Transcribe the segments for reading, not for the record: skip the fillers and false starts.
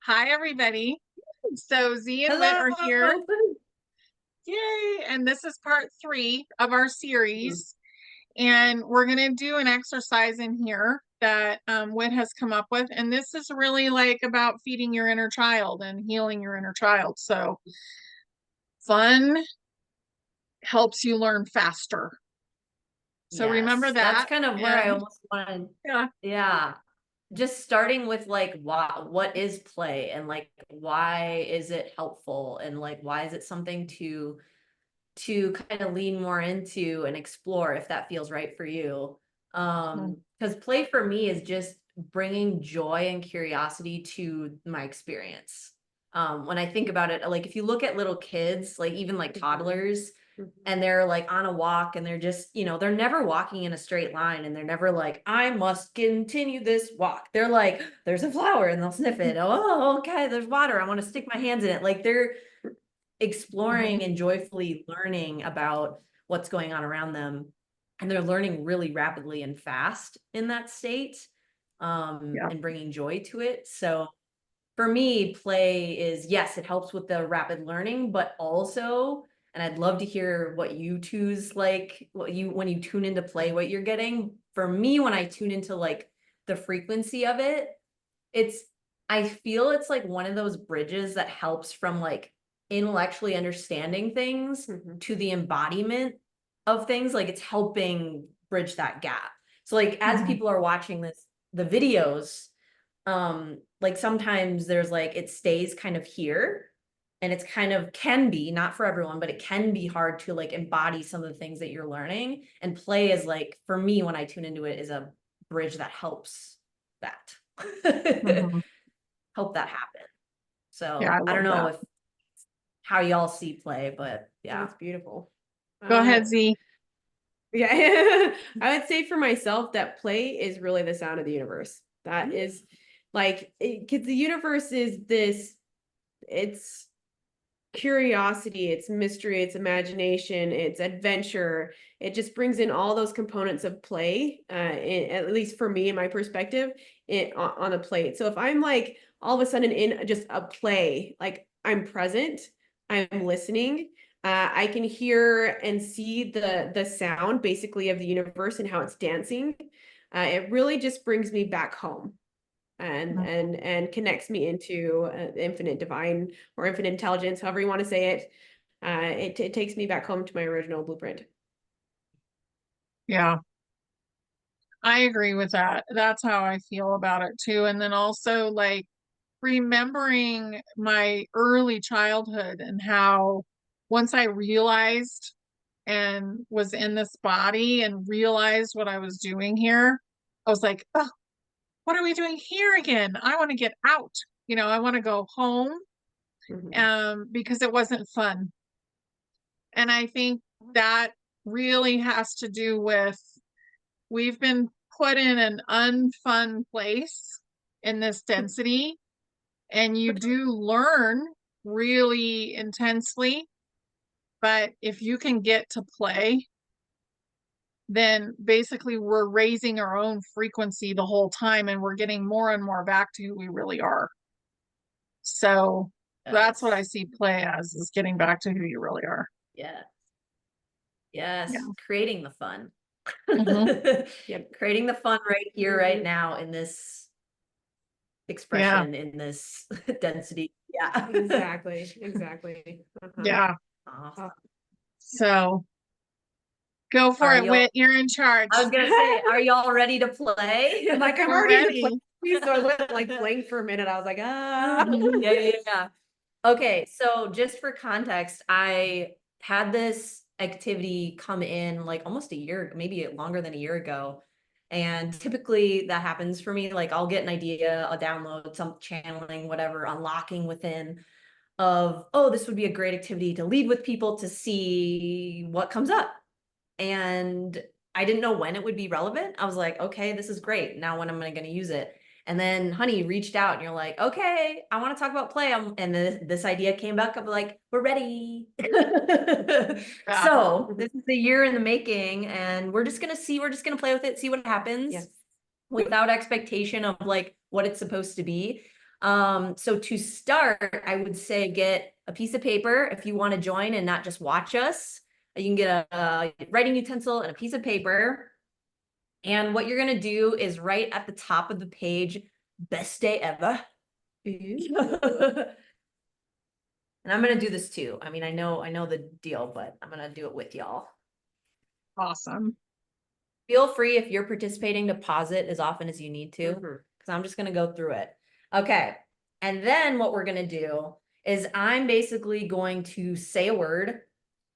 Hi, everybody. So Z and Whit Hello. are here. Yay. And this is part 3 of our series. And we're going to do an exercise in here that Whit has come up with. And this is really like about feeding your inner child and healing your inner child. So fun helps you learn faster. So remember Yes, that's that. kind of where I And almost wanted. yeah. Yeah. Just starting with like what is play and like why is it helpful and like why is it something to kind of lean more into and explore if that feels right for you. Because play for me is just bringing joy and curiosity to my experience. When I think about it, like if you look at little kids, like even like toddlers, and they're like on a walk and they're just, they're never walking in a straight line and they're never like, I must continue this walk. They're like, there's a flower and they'll sniff it. Oh, okay, there's water. I want to stick my hands in it. Like they're exploring and joyfully learning about what's going on around them. And they're learning really rapidly and fast in that state, Yeah. and bringing joy to it. So for me, play is, yes, it helps with the rapid learning, but also, and I'd love to hear what you choose, like when you tune into play, what you're getting. For me, when I tune into like the frequency of it, it's, I feel it's like one of those bridges that helps from like intellectually understanding things to the embodiment of things. Like it's helping bridge that gap. So like as people are watching the videos, like sometimes there's like it stays kind of here, and it's kind of can be, not for everyone, but it can be hard to like embody some of the things that you're learning. And play is like, for me, when I tune into it, is a bridge that helps that. Mhm. Help that happen. Yeah, So I I don't love know that. if how y'all see play, but yeah. That's beautiful. Go ahead, Z. Yeah, I would say for myself that play is really the sound of the universe. That is like, because the universe is this, it's curiosity, it's mystery, it's imagination, it's adventure. It just brings in all those components of play, at least for me, in my perspective, on a plate. So if I'm like all of a sudden in just a play, like I'm present, I'm listening, I can hear and see the sound basically of the universe and how it's dancing. It really just brings me back home and connects me into infinite divine or infinite intelligence, however you want to say it. It takes me back home to my original blueprint. Yeah. I agree with that. That's how I feel about it too. And then also like remembering my early childhood and how once I realized and was in this body and realized what I was doing here, I was like, oh, what are we doing here again? I want to get out. I want to go home because it wasn't fun. And I think that really has to do with we've been put in an unfun place in this density, and you do learn really intensely. But if you can get to play, then basically we're raising our own frequency the whole time and we're getting more and more back to who we really are. So that's what I Yes. see play as, is getting back to who you really are. Yeah. Yes. Yeah. Creating the fun. Hmm. Yep. Creating the fun right here, right now, in this Yeah. expression, in this density. Yeah. Exactly. Yeah. Awesome. So go for Are it, y'all, Whit. You're in I charge. was gonna say, are y'all ready to play? Like I'm We're already in the ready. place, so I went like blank for a minute. I was like, ah. Mhm. Yeah. Okay, so just for context, I had this activity come in like almost a year, maybe longer than a year ago. And typically that happens for me. Like I'll get an idea, I'll download some channeling, whatever, unlocking within of, oh, this would be a great activity to lead with people to see what comes up. And I didn't know when it would be relevant. I was like, okay, this is great. Now when am I going to use it? And then Honey reached out and you're like, okay, I want to talk about play. And this idea came back. I'm like, we're ready. Yeah. So this is a year in the making, and we're just going to play with it, see what happens Yes. without expectation of like what it's supposed to be. So to start, I would say get a piece of paper if you want to join and not just watch us. You can get a writing utensil and a piece of paper. And what you're gonna do is write at the top of the page, best day ever. And I'm gonna do this too. I mean, I know the deal, but I'm gonna do it with y'all. Awesome. Feel free if you're participating to pause it as often as you need to, because I'm just gonna go through it. Okay. And then what we're gonna do is I'm basically going to say a word,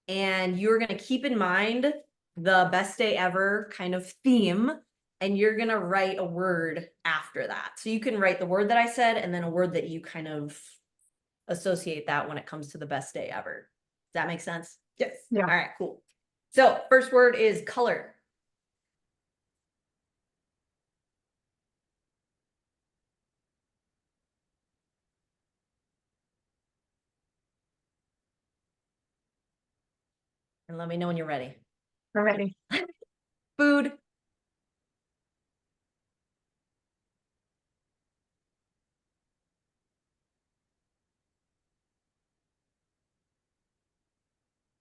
and you're gonna keep in mind the best day ever kind of theme, and you're gonna write a word after that. So you can write the word that I said and then a word that you kind of associate that when it comes to the best day ever. Does that make sense? Yes. Yeah. All right, cool. So first word is color. And let me know when you're ready. We're ready. Food.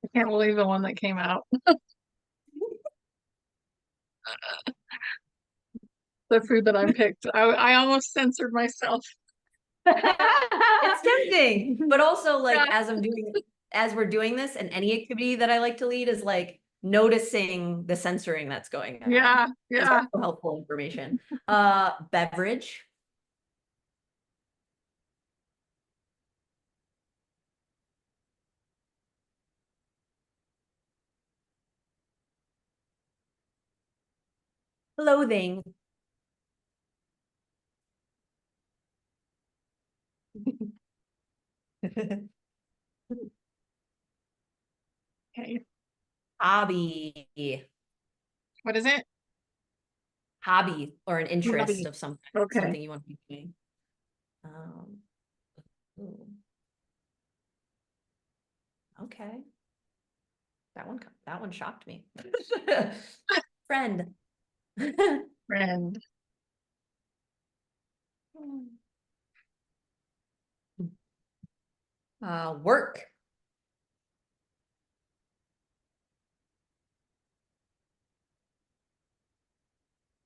I can't believe the one that came out. The food that I picked. I almost censored myself. It's tempting, but also like Yeah. as we're doing this, and any activity that I like to lead is like noticing the censoring that's going on. Yeah. It's Yeah. also helpful information. Beverage. Clothing. Okay. Hobby. What is it? Hobby or an interest Hobby. of something, Okay. something you want to be doing. Ooh. Okay. That one shocked me. Friend. Friend. Work.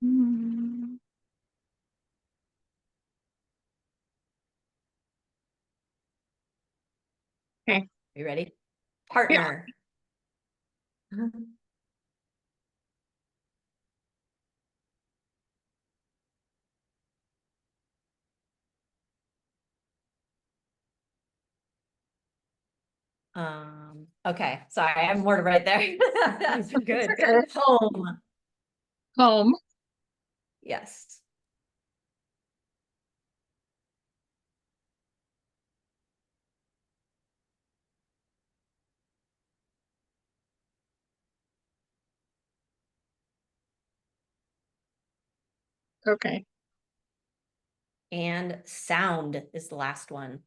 Hmm. Okay. You ready? Yeah. Partner. Okay, sorry, I have more to write there. Good. Okay. Home. Home. Yes. Okay. And sound is the last one.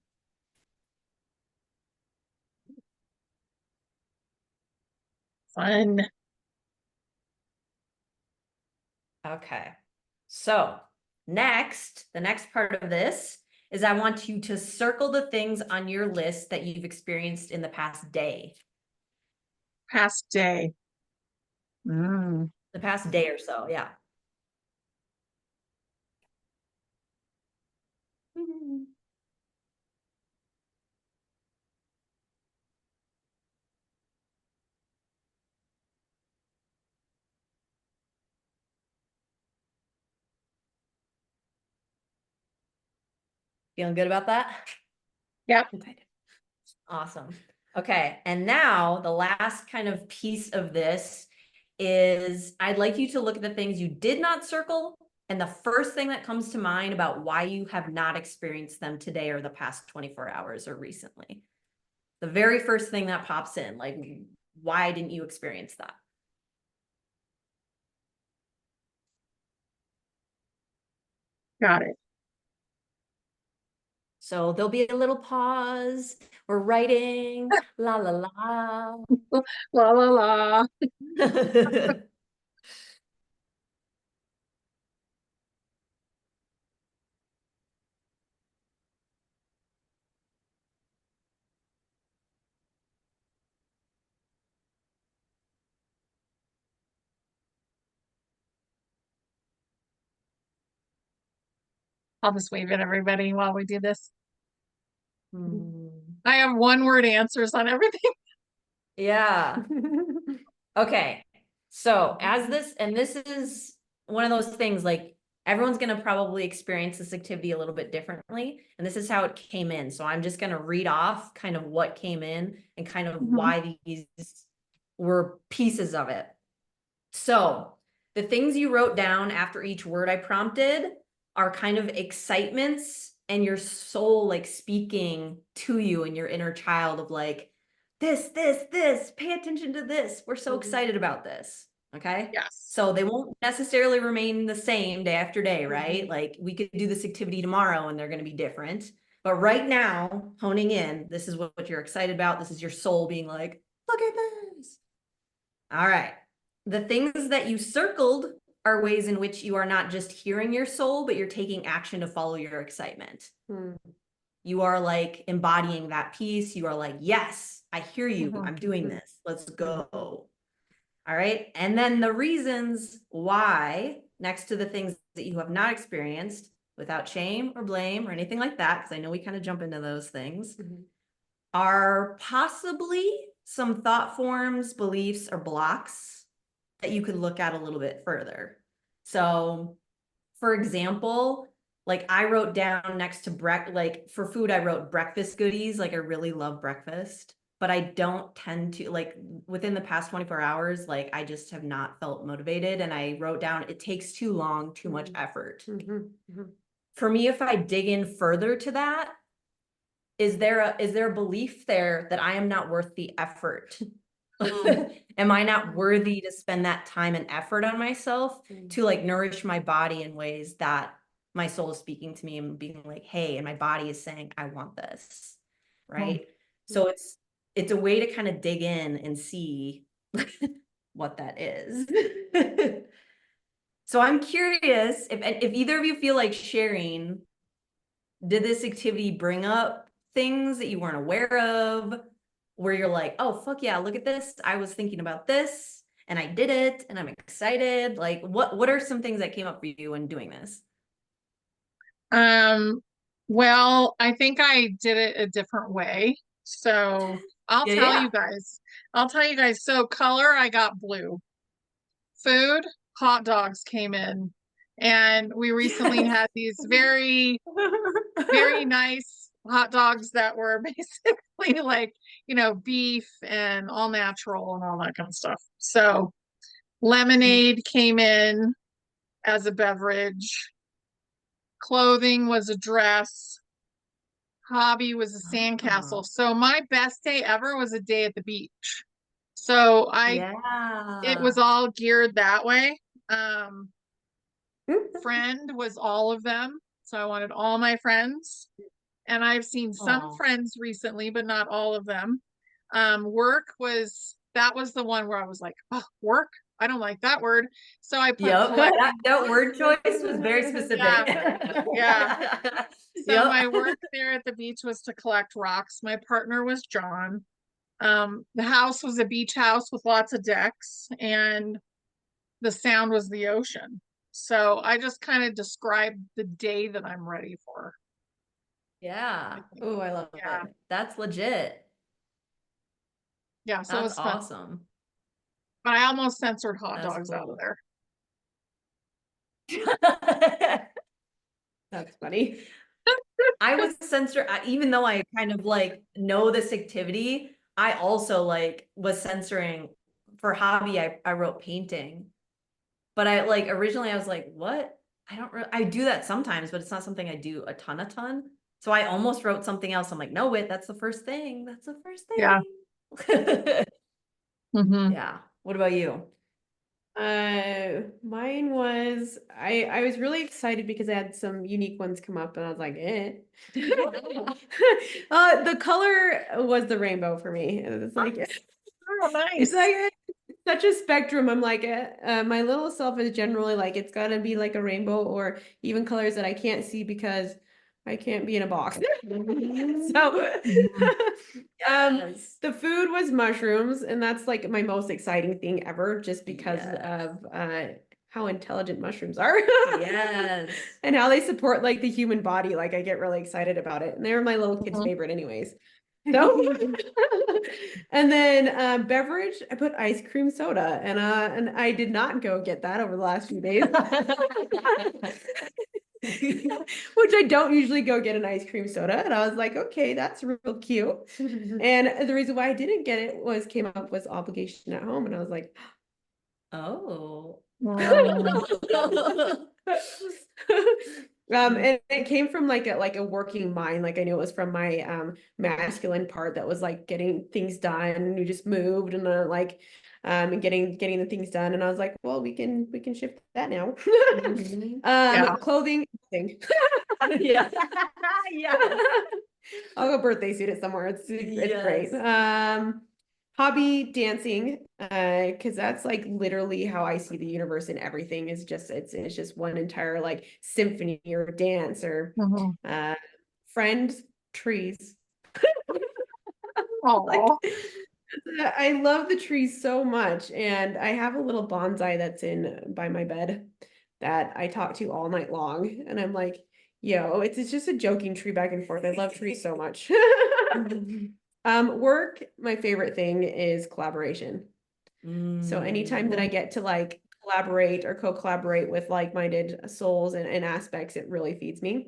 Fun. Okay. So the next part of this is I want you to circle the things on your list that you've experienced in the past day, Past day. the past day or so. Yeah. Feeling good about that? Yep. Awesome. Okay. And now the last kind of piece of this is I'd like you to look at the things you did not circle and the first thing that comes to mind about why you have not experienced them today or the past 24 hours or recently. The very first thing that pops in, like, why didn't you experience that? Got it. So there'll be a little pause. We're writing, la la la. La la la. I'll just wave at everybody while we do this. Hmm. I have one word answers on everything. Yeah. Okay. So as this, and this is one of those things, like everyone's going to probably experience this activity a little bit differently. And this is how it came in. So I'm just going to read off kind of what came in and kind of why these were pieces of it. So the things you wrote down after each word I prompted are kind of excitements and your soul like speaking to you and your inner child of like, this, pay attention to this. We're so excited about this. Okay. Yes. So they won't necessarily remain the same day after day, right? Like we could do this activity tomorrow and they're going to be different. But right now, honing in, this is what you're excited about. This is your soul being like, look at this. All right. The things that you circled are ways in which you are not just hearing your soul, but you're taking action to follow your excitement. You are like embodying that piece. You are like, yes, I hear you. I'm doing this. Let's go. All right. And then the reasons why, next to the things that you have not experienced without shame or blame or anything like that, because I know we kind of jump into those things, are possibly some thought forms, beliefs, or blocks that you could look at a little bit further. So, for example, like I wrote down next to like for food, I wrote breakfast goodies. Like I really love breakfast, but I don't tend to like within the past 24 hours, like I just have not felt motivated. And I wrote down, it takes too long, too much effort. For me, if I dig in further to that, is there a belief there that I am not worth the effort? Am I not worthy to spend that time and effort on myself to like nourish my body in ways that my soul is speaking to me and being like, hey, and my body is saying, I want this, right? So it's a way to kind of dig in and see what that is. So I'm curious if either of you feel like sharing, did this activity bring up things that you weren't aware of, where you're like, oh, fuck yeah, look at this. I was thinking about this and I did it and I'm excited. Like what are some things that came up for you when doing this? Well, I think I did it a different way. So I'll tell Yeah. you guys. I'll tell you guys. So color, I got blue. Food, hot dogs came in. And we recently had these very, very nice hot dogs that were basically like, beef and all natural and all that kind of stuff. So lemonade came in as a beverage. Clothing was a dress. Hobby was a sandcastle. So my best day ever was a day at the beach. So it was all geared that way. Friend was all of them. So I wanted all my friends. And I've seen some friends recently, but not all of them. Work that was the one where I was like, oh, work. I don't like that word. So I put that word choice was very specific. Yeah. So my work there at the beach was to collect rocks. My partner was John. The house was a beach house with lots of decks, and the sound was the ocean. So I just kind of described the day that I'm ready for. Yeah. Oh, I love it. That's legit. Yeah, so that's it was fun. awesome. But I almost censored hot dogs out of there. That's funny. I was censor, even though I kind of like know this activity, I also like was censoring for hobby. I wrote painting, but I like originally I was like, what? I do that sometimes, but it's not something I do a ton. So I almost wrote something else. I'm like, no, Whit, that's the first thing. That's the first thing. Yeah. Yeah. What about you? Mine was I was really excited because I had some unique ones come up and I was like, eh. The color was the rainbow for me. It's like Oh, nice. It's like such a spectrum. I'm like, my little self is generally like it's gotta be like a rainbow or even colors that I can't see because I can't be in a box. So the food was mushrooms, and that's like my most exciting thing ever, just because of how intelligent mushrooms are. Yes. And how they support like the human body. Like I get really excited about it. And they're my little kid's Mhm. favorite anyways. So and then beverage, I put ice cream soda and I did not go get that over the last few days. Which I don't usually go get an ice cream soda. And I was like, okay, that's real cute. And the reason why I didn't get it came up was obligation at home. And I was like, Oh. and it came from like a working mind. Like I knew it was from my masculine part that was like getting things done. And we just moved and and getting the things done. And I was like, well, we can shift that now. Yeah. Clothing thing. Yeah. Yeah. I'll go birthday suit it somewhere. It's great. Yes. Hobby dancing, because that's like literally how I see the universe, and everything is just it's just one entire like symphony or dance or Mhm. friends, trees. Aw. Like I love the trees so much, and I have a little bonsai that's in by my bed that I talk to all night long, and I'm like, yo, it's just a joking tree back and forth. I love trees so much. Work, my favorite thing is collaboration. So anytime that I get to like collaborate or co-collaborate with like-minded souls and aspects, it really feeds me.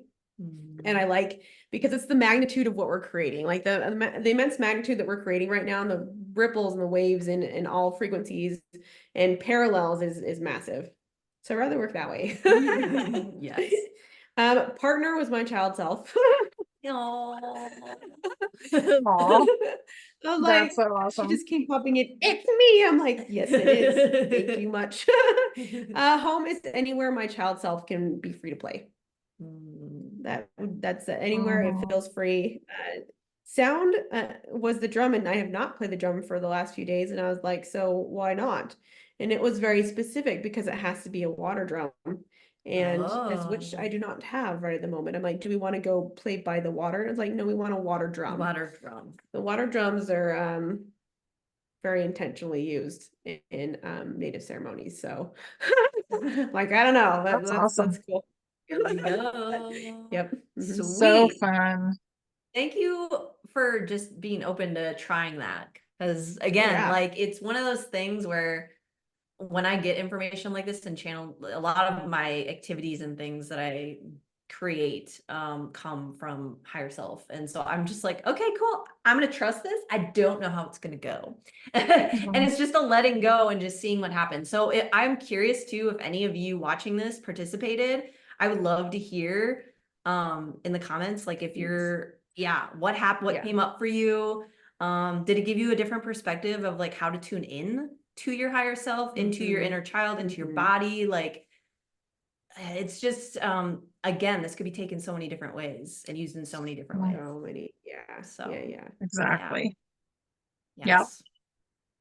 And I like, because it's the magnitude of what we're creating, like the immense magnitude that we're creating right now, and the ripples and the waves and all frequencies and parallels is massive. So I'd rather work that way. Yes. Partner was my child self. Aw. Aw. I was like, That's so she awesome. just came popping in. It's me. I'm like, yes, it is. Thank you much. Home is anywhere my child self can be free to play. That's anywhere it Mhm. feels free. Sound was the drum, and I have not played the drum for the last few days. And I was like, so why not? And it was very specific because it has to be a water drum. And as which I do not have right at the moment. I'm like, do we want to go play by the water? And it's like, no, we want a water drum. Water drum. The water drums are very intentionally used in native ceremonies. So like, I don't know. That's awesome. That's cool. There you go. Yep. Mhm. So Sweet. fun. Thank you for just being open to trying that. Because Oh, again, yeah. like it's one of those things where when I get information like this and channel, a lot of my activities and things that I create come from higher self. And so I'm just like, okay, cool. I'm gonna trust this. I don't know how it's gonna go. And Mhm. it's just a letting go and just seeing what happens. So I'm curious too, if any of you watching this participated. I would love to hear in the comments, like if you're, what happened, what Yeah. came up for you. Did it give you a different perspective of like how to tune in to your higher self, into your inner child, into your body? Like it's just again, this could be taken so many different ways and used in so many different ways. So many. Yeah. So Yeah. Exactly. Yeah. yes.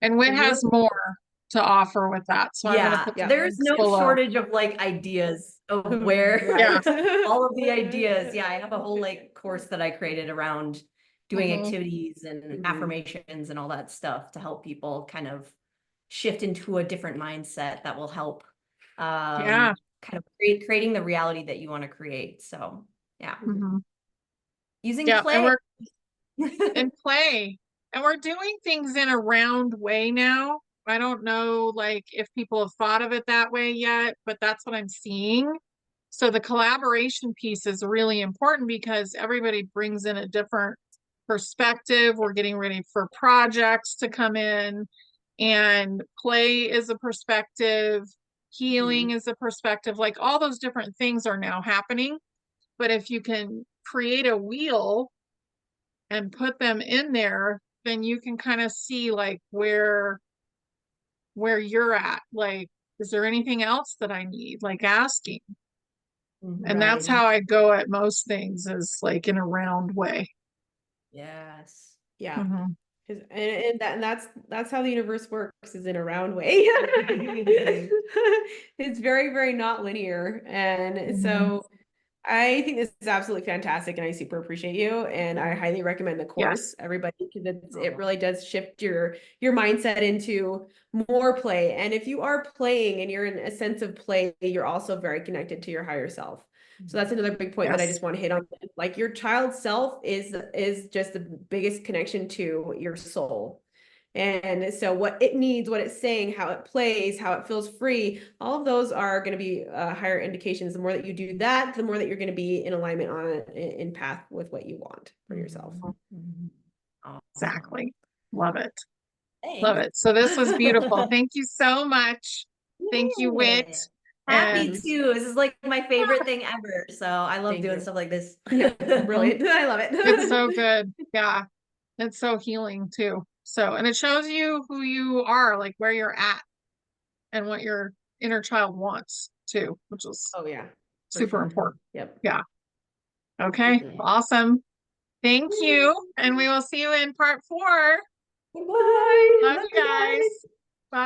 And Whit And has more to offer with that. So I'm going to Yeah, put the there's links no below. shortage of like ideas of where Yeah. all of the ideas. Yeah, I have a whole like course that I created around doing Mhm. activities and affirmations and all that stuff to help people kind of shift into a different mindset that will help Yeah. kind of creating the reality that you want to create. So yeah, Mhm. using Yeah. And play. we're in play. And we're doing things in a round way now. I don't know like if people have thought of it that way yet, but that's what I'm seeing. So the collaboration piece is really important because everybody brings in a different perspective. We're getting ready for projects to come in, and play is a perspective, healing is a perspective, like all those different things are now happening. But if you can create a wheel and put them in there, then you can kind of see like where you're at. Like, is there anything else that I need? Like asking. And that's Right. how I go at most things, is like in a round way. Yes. Yeah. Mhm. And that's how the universe works, is in a round way. It's very, very not linear. And Mhm. so I think this is absolutely fantastic and I super appreciate you. And I highly recommend the course, Yes. everybody, because it really does shift your mindset into more play. And if you are playing and you're in a sense of play, you're also very connected to your higher self. So that's another big point that I Yes. just want to hit on. Like your child self is just the biggest connection to your soul. And so what it needs, what it's saying, how it plays, how it feels free, all of those are going to be higher indications. The more that you do that, the more that you're going to be in alignment in path with what you want for yourself. Awesome. Exactly. Love it. Love Thanks. it. So this was beautiful. Thank you so much. Thank you, Whit. Yeah. Happy And too. This is like my favorite thing ever. So I love Thank doing you. stuff like this. Yeah, brilliant. I love it. it's so good. Yeah. It's so healing too. So, and it shows you who you are, like where you're at and what your inner child wants too, which is Oh yeah, for super sure. important. Yep. Yeah. Okay. Okay. Awesome. Thank you. And we will see you in part 4. Goodbye. Love Love you you guys. guys. Bye.